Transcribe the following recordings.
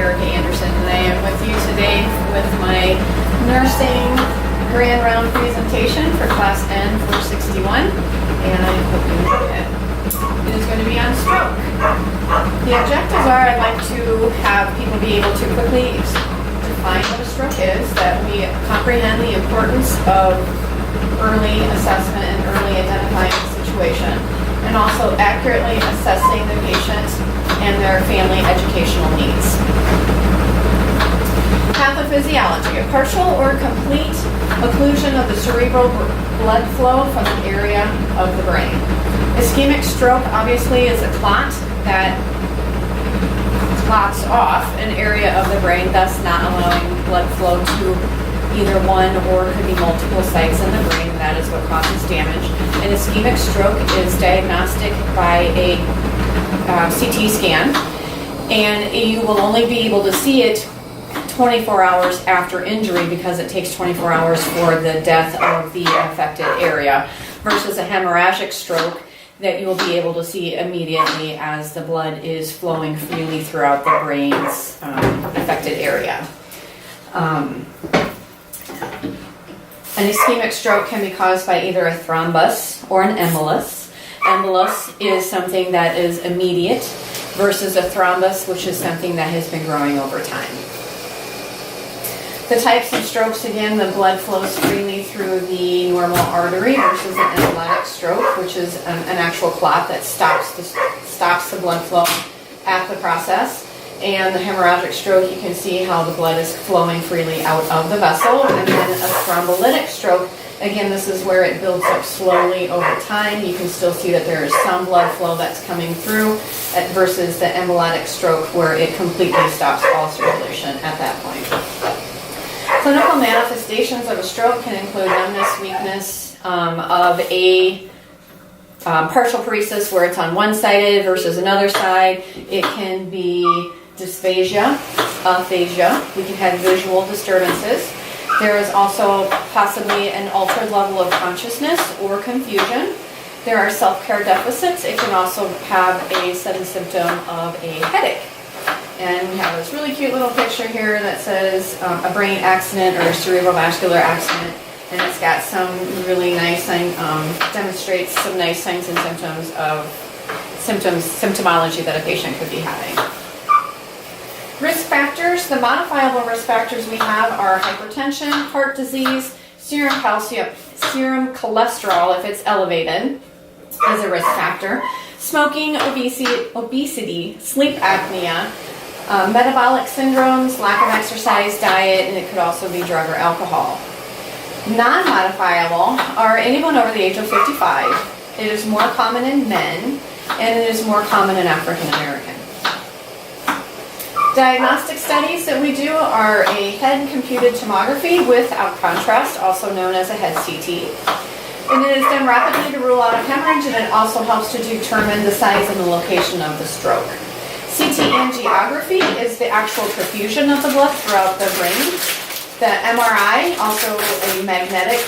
Erica Anderson, and I am with you today with my nursing grand round presentation for Class N 461, and I hope you enjoy it. It is going to be on stroke. The objectives are I'd like to have people be able to quickly define what a stroke is, that we comprehend the importance of early assessment and early identifying the situation, and also accurately assessing the patient and their family educational needs. Pathophysiology, a partial or complete occlusion of the cerebral blood flow from an area of the brain. Ischemic stroke obviously is a clot that clots off an area of the brain, thus not allowing blood flow to either one or could be multiple sites in the brain. That is what causes damage. An ischemic stroke is diagnostic by a CT scan, and you will only be able to see it 24 hours after injury because it takes 24 hours for the death of the affected area, versus a hemorrhagic stroke that you will be able to see immediately as the blood is flowing freely throughout the brain's affected area. An ischemic stroke can be caused by either a thrombus or an embolus. Embolus is something that is immediate versus a thrombus, which is something that has been growing over time. The types of strokes, again, the blood flows freely through the normal artery versus an embolytic stroke, which is an actual clot that stops the blood flow at the process. And the hemorrhagic stroke, you can see how the blood is flowing freely out of the vessel. And then a thrombolytic stroke, again, this is where it builds up slowly over time. You can still see that there is some blood flow that's coming through versus the embolytic stroke where it completely stops all circulation at that point. Clinical manifestations of a stroke can include numbness, weakness of a partial paresis where it's on one-sided versus another side. It can be dysphagia, aphasia. We can have visual disturbances. There is also possibly an altered level of consciousness or confusion. There are self-care deficits. It can also have a sudden symptom of a headache. And we have this really cute little picture here that says a brain accident or a cerebrovascular accident, and it's got some really nice, demonstrates some nice signs and symptoms of symptomology that a patient could be having. Risk factors. The modifiable risk factors we have are hypertension, heart disease, serum calcium, serum cholesterol if it's elevated is a risk factor, smoking, obesity, sleep apnea, metabolic syndromes, lack of exercise, diet, and it could also be drug or alcohol. Non-modifiable are anyone over the age of 55. It is more common in men, and it is more common in African American. Diagnostic studies that we do are a head computed tomography without contrast, also known as a head CT. And it is done rapidly to rule out a hemorrhage, and it also helps to determine the size and the location of the stroke. CT angiography is the actual perfusion of the blood throughout the brain. The MRI, also a magnetic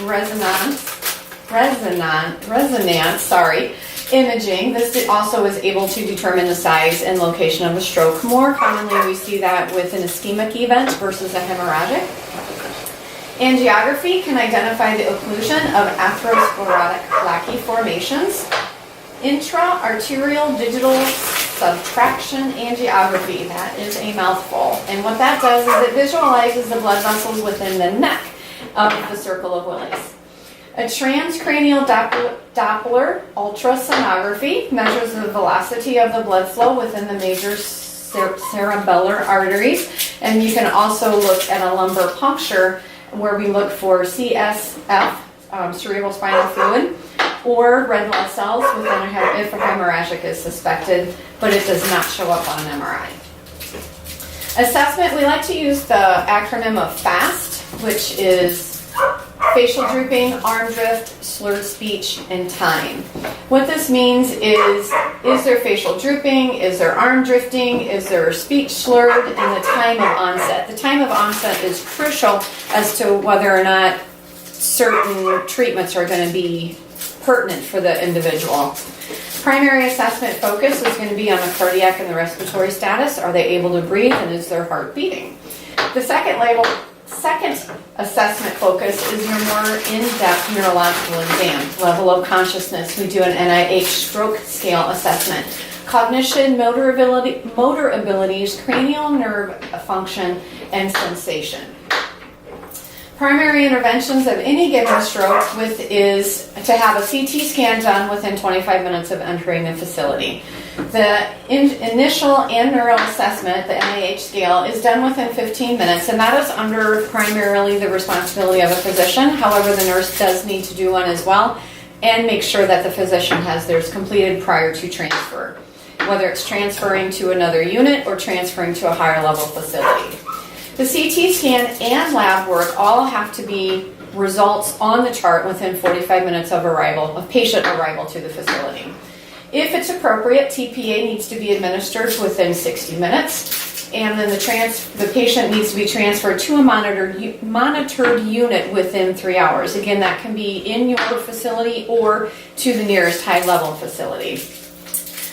resonance imaging. This also is able to determine the size and location of the stroke. More commonly, we see that with an ischemic event versus a hemorrhagic. Angiography can identify the occlusion of atherosclerotic plaque formations. Intra-arterial digital subtraction angiography, that is a mouthful. And what that does is it visualizes the blood vessels within the neck of the circle of Willis. A transcranial Doppler ultrasonography measures the velocity of the blood flow within the major cerebellar arteries. And you can also look at a lumbar puncture where we look for CSF, cerebral spinal fluid, or red blood cells within if a hemorrhagic is suspected, but it does not show up on an MRI. Assessment, we like to use the acronym of FAST, which is facial drooping, arm drift, slurred speech, and time. What this means is there facial drooping, is there arm drifting, is there speech slurred, and the time of onset. The time of onset is crucial as to whether or not certain treatments are going to be pertinent for the individual. Primary assessment focus is going to be on the cardiac and the respiratory status. Are they able to breathe, and is their heart beating? The second assessment focus is your more in-depth neurological exam, level of consciousness. We do an NIH stroke scale assessment. Cognition, motor abilities, cranial nerve function, and sensation. Primary interventions of any given stroke is to have a CT scan done within 25 minutes of entering the facility. The initial and neural assessment, the NIH scale, is done within 15 minutes, and that is under primarily the responsibility of a physician. However, the nurse does need to do one as well, and make sure that the physician has theirs completed prior to transfer, whether it's transferring to another unit or transferring to a higher level facility. The CT scan and lab work all have to be results on the chart within 45 minutes of patient arrival to the facility. If it's appropriate, TPA needs to be administered within 60 minutes, and then the patient needs to be transferred to a monitored unit within 3 hours. Again, that can be in your facility or to the nearest high-level facility.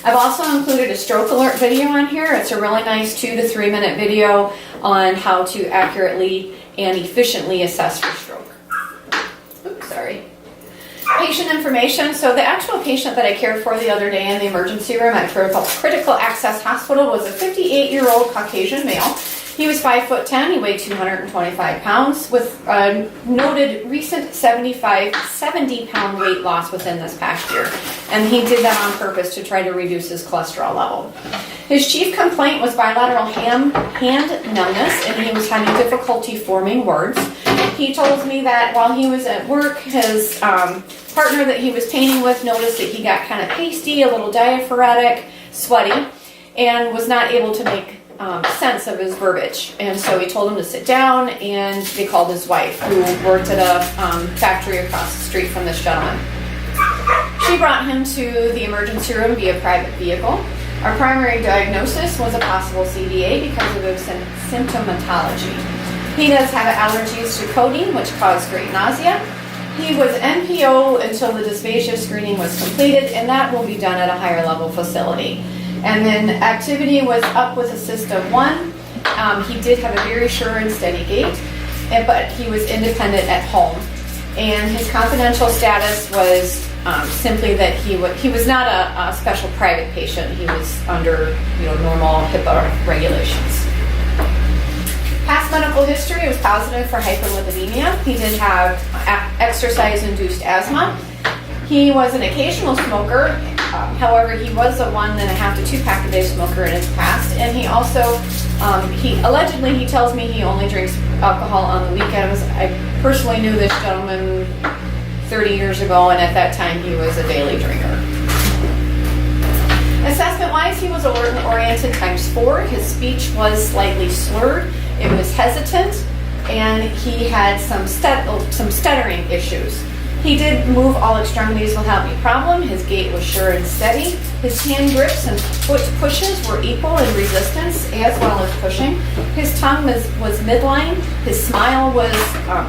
I've also included a stroke alert video on here. It's a really nice 2 to 3 minute video on how to accurately and efficiently assess for stroke. Oops, sorry. Patient information. So the actual patient that I cared for the other day in the emergency room at Critical Access Hospital was a 58-year-old Caucasian male. He was 5'10", he weighed 225 pounds with a noted recent 70-pound weight loss within this past year. And he did that on purpose to try to reduce his cholesterol level. His chief complaint was bilateral hand numbness, and he was having difficulty forming words. He told me that while he was at work, his partner that he was painting with noticed that he got kind of pasty, a little diaphoretic, sweaty, and was not able to make sense of his verbiage. And so he told him to sit down, and they called his wife, who worked at a factory across the street from this gentleman. She brought him to the emergency room via private vehicle. Our primary diagnosis was a possible CVA because of his symptomatology. He does have allergies to codeine, which caused great nausea. He was NPO until the dysphagia screening was completed, and that will be done at a higher level facility. And then activity was up with a cyst of 1. He did have a very sure and steady gait, but he was independent at home. And his confidential status was simply that he was not a special private patient. He was under normal HIPAA regulations. Past medical history was positive for hyperlipidemia. He did have exercise-induced asthma. He was an occasional smoker. However, he was a 1.5 to 2 pack a day smoker in his past, and he also, he tells me he only drinks alcohol on the weekends. I personally knew this gentleman 30 years ago, and at that time he was a daily drinker. Assessment-wise, he was alert and oriented ×4. His speech was slightly slurred. It was hesitant, and he had some stuttering issues. He did move all extremities without any problem. His gait was sure and steady. His hand grips and foot pushes were equal in resistance as well as pushing. His tongue was midline. His smile was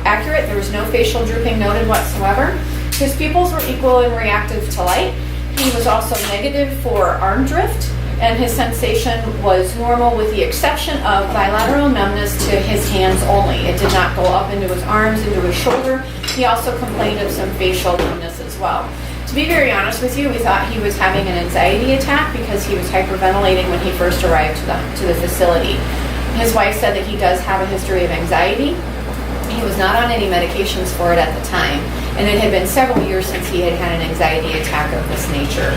accurate. There was no facial drooping noted whatsoever. His pupils were equal and reactive to light. He was also negative for arm drift, and his sensation was normal with the exception of bilateral numbness to his hands only. It did not go up into his arms, into his shoulder. He also complained of some facial numbness as well. To be very honest with you, we thought he was having an anxiety attack because he was hyperventilating when he first arrived to the facility. His wife said that he does have a history of anxiety. He was not on any medications for it at the time, and it had been several years since he had had an anxiety attack of this nature.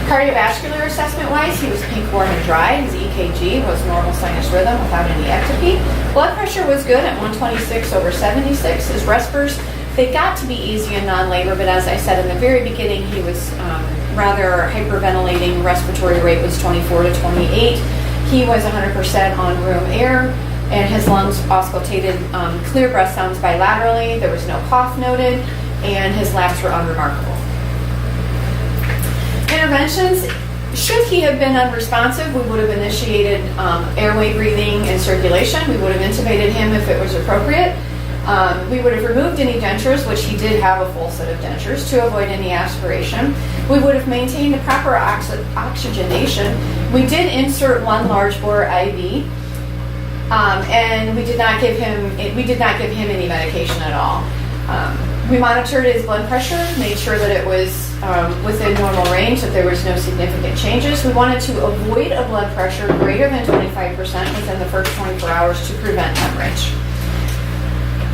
Cardiovascular assessment-wise, he was pink, warm, and dry. His EKG was normal sinus rhythm without any ectopy. Blood pressure was good at 126/76. His respers, they got to be easy and non-labor, but as I said in the very beginning, he was rather hyperventilating. Respiratory rate was 24 to 28. He was 100% on room air, and his lungs auscultated clear breath sounds bilaterally. There was no cough noted, and his labs were unremarkable. Interventions: should he have been unresponsive, we would have initiated airway breathing and circulation. We would have intubated him if it was appropriate. We would have removed any dentures, which he did have a full set of dentures, to avoid any aspiration. We would have maintained the proper oxygenation. We did insert one large bore IV, and we did not give him any medication at all. We monitored his blood pressure, made sure that it was within normal range, that there was no significant changes. We wanted to avoid a blood pressure greater than 25% within the first 24 hours to prevent hemorrhage.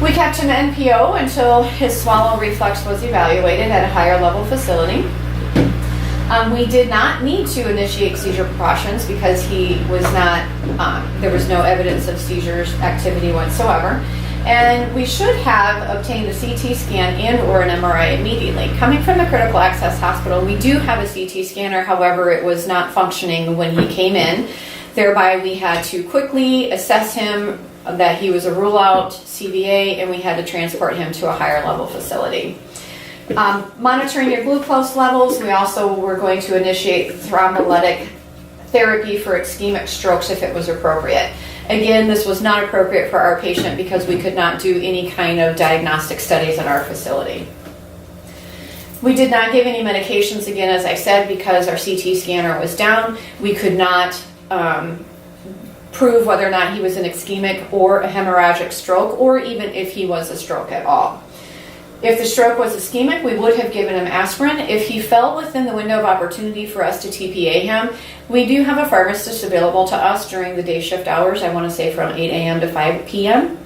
We kept him NPO until his swallow reflex was evaluated at a higher level facility. We did not need to initiate seizure precautions because he was not, there was no evidence of seizures activity whatsoever. And we should have obtained a CT scan and or an MRI immediately. Coming from the critical access hospital, we do have a CT scanner, however, it was not functioning when he came in. Thereby, we had to quickly assess him that he was a rule-out CVA, and we had to transport him to a higher level facility. Monitoring your glucose levels, we also were going to initiate thrombolytic therapy for ischemic strokes if it was appropriate. Again, this was not appropriate for our patient because we could not do any kind of diagnostic studies at our facility. We did not give any medications, again, as I said, because our CT scanner was down. We could not prove whether or not he was an ischemic or a hemorrhagic stroke, or even if he was a stroke at all. If the stroke was ischemic, we would have given him aspirin. If he fell within the window of opportunity for us to TPA him, we do have a pharmacist available to us during the day shift hours, I want to say from 8 a.m. to 5 p.m.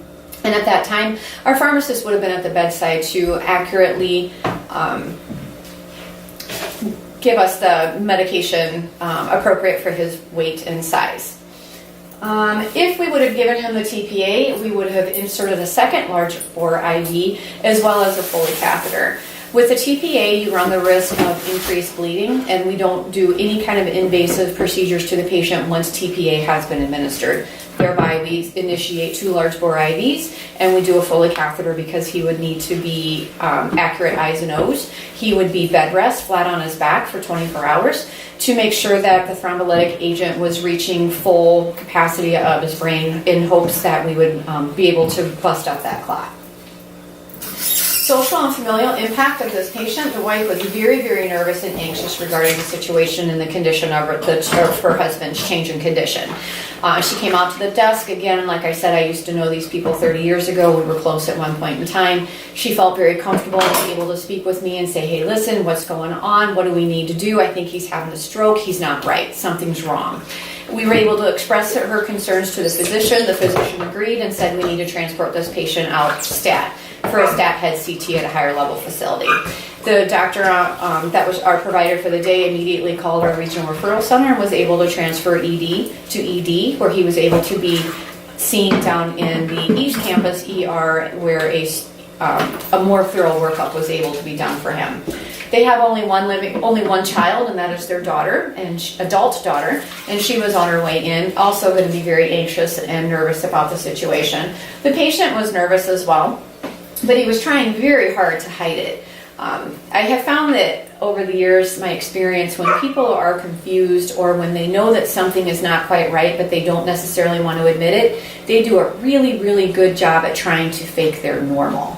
And at that time, our pharmacist would have been at the bedside to accurately give us the medication appropriate for his weight and size. If we would have given him the TPA, we would have inserted a second large bore IV as well as a Foley catheter. With the TPA, you run the risk of increased bleeding, and we don't do any kind of invasive procedures to the patient once TPA has been administered. Thereby, we initiate 2 large bore IVs, and we do a Foley catheter because he would need to be accurate eyes and O's. He would be bed rest, flat on his back for 24 hours to make sure that the thrombolytic agent was reaching full capacity of his brain in hopes that we would be able to bust up that clot. Social and familial impact of this patient. The wife was very, very nervous and anxious regarding the situation and the condition of her husband's change in condition. She came out to the desk. Again, like I said, I used to know these people 30 years ago. We were close at one point in time. She felt very comfortable and able to speak with me and say, hey, listen, what's going on? What do we need to do? I think he's having a stroke. He's not right. Something's wrong. We were able to express her concerns to the physician. The physician agreed and said we need to transport this patient out stat for a stat head CT at a higher level facility. The doctor that was our provider for the day immediately called our regional referral center and was able to transfer ED to ED, where he was able to be seen down in the East Campus ER, where a more thorough workup was able to be done for him. They have only one child, and that is their daughter, and adult daughter, and she was on her way in, also going to be very anxious and nervous about the situation. The patient was nervous as well, but he was trying very hard to hide it. I have found that over the years, my experience, when people are confused or when they know that something is not quite right, but they don't necessarily want to admit it, they do a really, really good job at trying to fake their normal.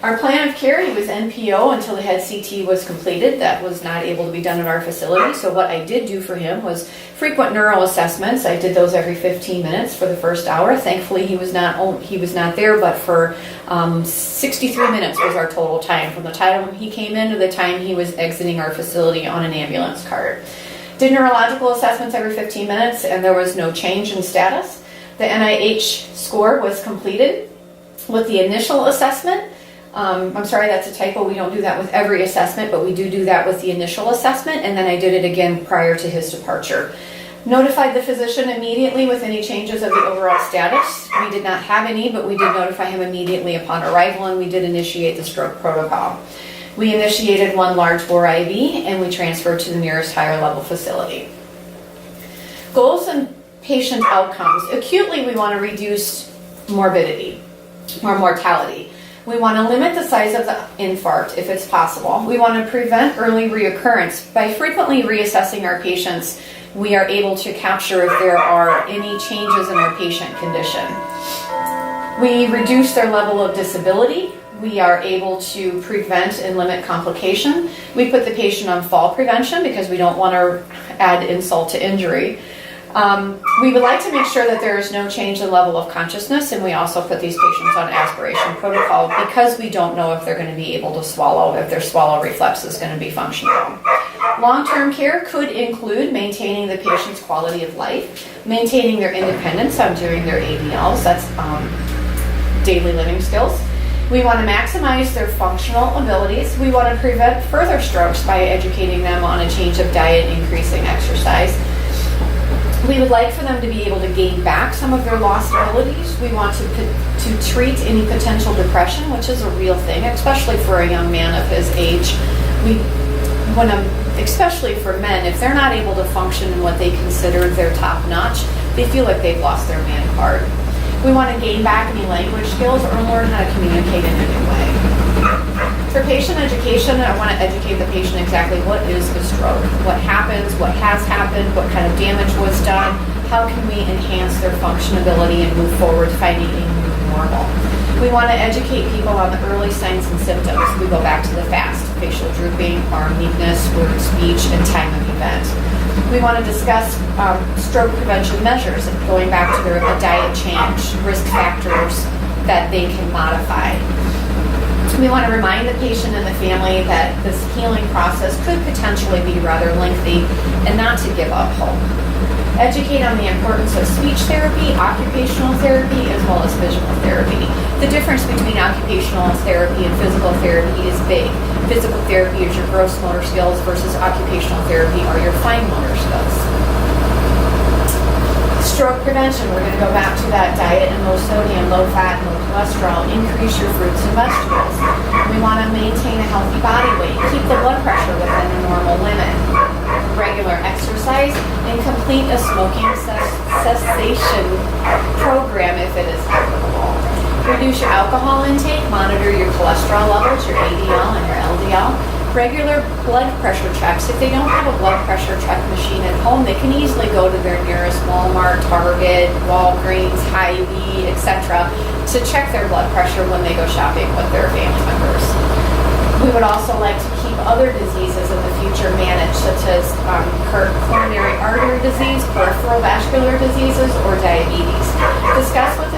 Our plan of care, he was NPO until the head CT was completed. That was not able to be done at our facility. So what I did do for him was frequent neuro assessments. I did those every 15 minutes for the first hour. Thankfully, he was not there, but for 63 minutes was our total time from the time he came in to the time he was exiting our facility on an ambulance cart. Did neurological assessments every 15 minutes, and there was no change in status. The NIH score was completed with the initial assessment. I'm sorry, that's a typo. We don't do that with every assessment, but we do that with the initial assessment, and then I did it again prior to his departure. Notified the physician immediately with any changes of the overall status. We did not have any, but we did notify him immediately upon arrival, and we did initiate the stroke protocol. We initiated 1 large bore IV, and we transferred to the nearest higher level facility. Goals and patient outcomes. Acutely, we want to reduce morbidity or mortality. We want to limit the size of the infarct if it's possible. We want to prevent early reoccurrence. By frequently reassessing our patients, we are able to capture if there are any changes in our patient condition. We reduce their level of disability. We are able to prevent and limit complication. We put the patient on fall prevention because we don't want to add insult to injury. We would like to make sure that there is no change in level of consciousness, and we also put these patients on aspiration protocol because we don't know if they're going to be able to swallow, if their swallow reflex is going to be functional. Long-term care could include maintaining the patient's quality of life, maintaining their independence on doing their ADLs, that's daily living skills. We want to maximize their functional abilities. We want to prevent further strokes by educating them on a change of diet, increasing exercise. We would like for them to be able to gain back some of their lost abilities. We want to treat any potential depression, which is a real thing, especially for a young man of his age. Especially for men, if they're not able to function in what they consider their top notch, they feel like they've lost their man card. We want to gain back any language skills or learn how to communicate in a new way. For patient education, I want to educate the patient exactly what is a stroke, what happens, what has happened, what kind of damage was done, how can we enhance their functionability and move forward finding a new normal. We want to educate people on the early signs and symptoms. We go back to the FAST, facial drooping, arm weakness, word speech, and time of event. We want to discuss stroke prevention measures, going back to their diet change, risk factors that they can modify. We want to remind the patient and the family that this healing process could potentially be rather lengthy and not to give up hope. Educate on the importance of speech therapy, occupational therapy, as well as physical therapy. The difference between occupational therapy and physical therapy is big. Physical therapy is your gross motor skills versus occupational therapy are your fine motor skills. Stroke prevention, we're going to go back to that diet and low sodium, low fat, and low cholesterol. Increase your fruits and vegetables. We want to maintain a healthy body weight. Keep the blood pressure within a normal limit. Regular exercise and complete a smoking cessation program if it is applicable. Reduce your alcohol intake, monitor your cholesterol levels, your ADL and your LDL. Regular blood pressure checks. If they don't have a blood pressure check machine at home, they can easily go to their nearest Walmart, Target, Walgreens, Hy-Vee, etc. to check their blood pressure when they go shopping with their family members. We would also like to keep other diseases in the future managed, such as coronary artery disease, peripheral vascular diseases, or diabetes. Discuss with the